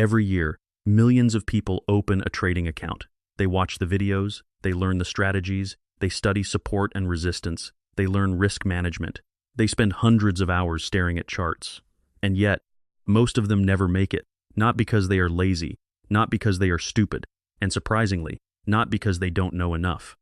Every year, millions of people open a trading account. They watch the videos, they learn the strategies, they study support and resistance, they learn risk management. They spend hundreds of hours staring at charts. And yet, most of them never make it, not because they are lazy, not because they are stupid, and surprisingly, not because they don't know enough.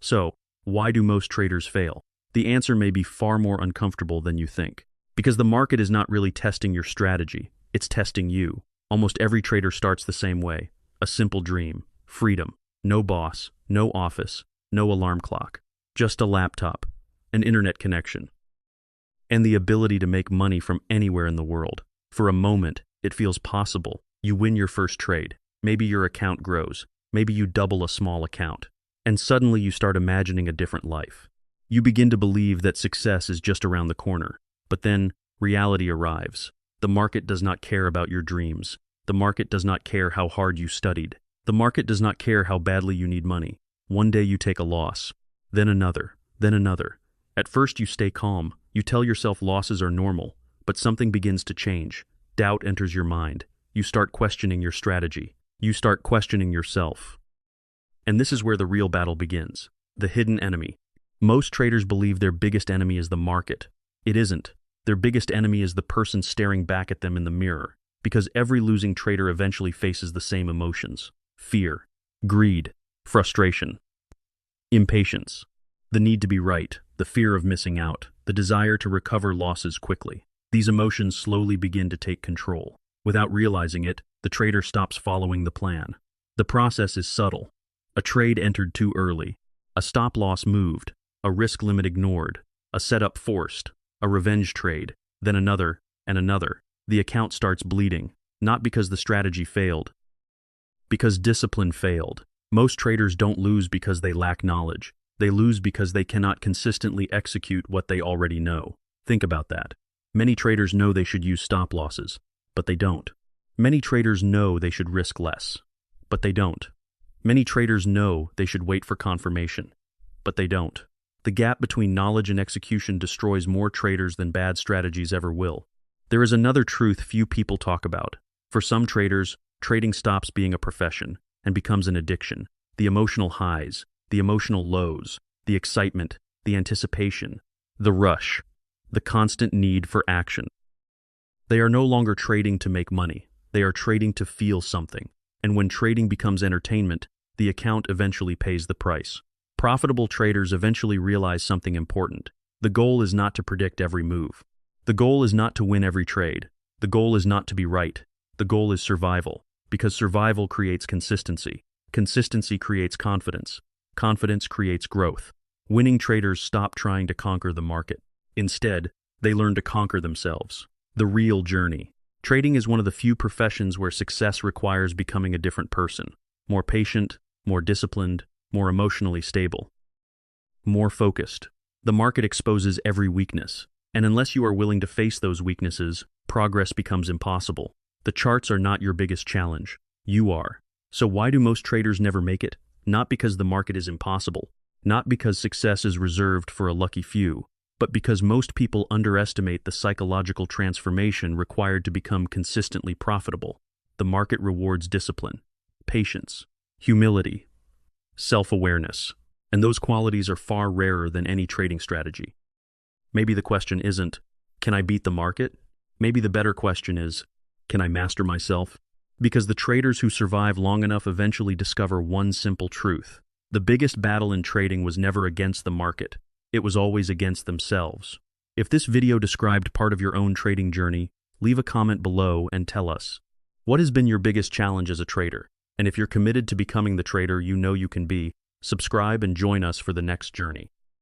So, why do most traders fail? The answer may be far more uncomfortable than you think. Because the market is not really testing your strategy, it's testing you. Almost every trader starts the same way. A simple dream. Freedom. No boss. No office. No alarm clock. Just a laptop. An internet connection. And the ability to make money from anywhere in the world. For a moment, it feels possible. You win your first trade. Maybe your account grows. Maybe you double a small account. And suddenly you start imagining a different life. You begin to believe that success is just around the corner. But then, reality arrives. The market does not care about your dreams. The market does not care how hard you studied. The market does not care how badly you need money. One day you take a loss. Then another. Then another. At first you stay calm. You tell yourself losses are normal. But something begins to change. Doubt enters your mind. You start questioning your strategy. You start questioning yourself. And this is where the real battle begins. The hidden enemy. Most traders believe their biggest enemy is the market. It isn't. Their biggest enemy is the person staring back at them in the mirror, because every losing trader eventually faces the same emotions: fear, greed, frustration, impatience, the need to be right, the fear of missing out, the desire to recover losses quickly. These emotions slowly begin to take control. Without realizing it, the trader stops following the plan. The process is subtle. A trade entered too early, a stop loss moved, a risk limit ignored, a setup forced, a revenge trade, then another, and another. The account starts bleeding, not because the strategy failed, because discipline failed. Most traders don't lose because they lack knowledge. They lose because they cannot consistently execute what they already know. Think about that. Many traders know they should use stop losses, but they don't. Many traders know they should risk less, but they don't. Many traders know they should wait for confirmation, but they don't. The gap between knowledge and execution destroys more traders than bad strategies ever will. There is another truth few people talk about. For some traders, trading stops being a profession and becomes an addiction. The emotional highs, the emotional lows, the excitement, the anticipation, the rush, the constant need for action. They are no longer trading to make money. They are trading to feel something. And when trading becomes entertainment, the account eventually pays the price. Profitable traders eventually realize something important. The goal is not to predict every move. The goal is not to win every trade. The goal is not to be right. The goal is survival, because survival creates consistency. Consistency creates confidence. Confidence creates growth. Winning traders stop trying to conquer the market. Instead, they learn to conquer themselves. The real journey. Trading is one of the few professions where success requires becoming a different person. More patient, more disciplined, more emotionally stable, more focused. The market exposes every weakness, and unless you are willing to face those weaknesses, progress becomes impossible. The charts are not your biggest challenge. You are. So why do most traders never make it? Not because the market is impossible, not because success is reserved for a lucky few, but because most people underestimate the psychological transformation required to become consistently profitable. The market rewards discipline, patience, humility, self-awareness, and those qualities are far rarer than any trading strategy. Maybe the question isn't, can I beat the market? Maybe the better question is, can I master myself? Because the traders who survive long enough eventually discover one simple truth. The biggest battle in trading was never against the market. It was always against themselves. If this video described part of your own trading journey, leave a comment below and tell us. What has been your biggest challenge as a trader? And if you're committed to becoming the trader you know you can be, subscribe and join us for the next journey.